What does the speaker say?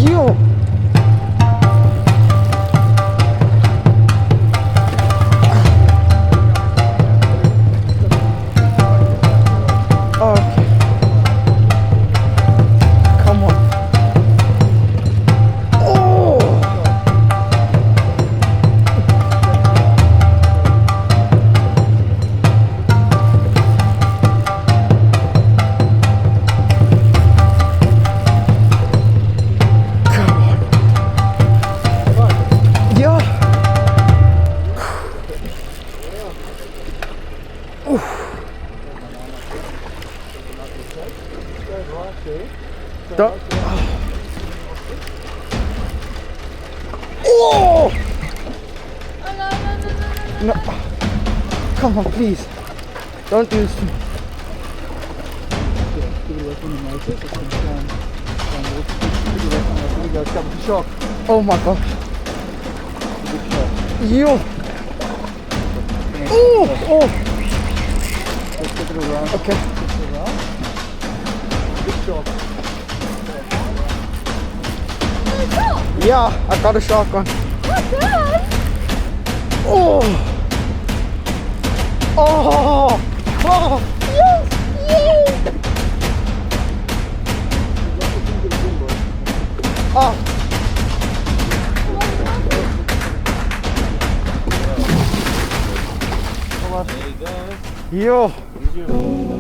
Yo. Okay. Come on. Oh. Come on. Yeah. Da. Oh! No. Come on, please. Don't do this to me. Oh my gosh. You. Oh, oh. Okay. Yeah, I got a shotgun. Oh. Oh. Oh. Yes. Yes. Ah. There you go. Yo.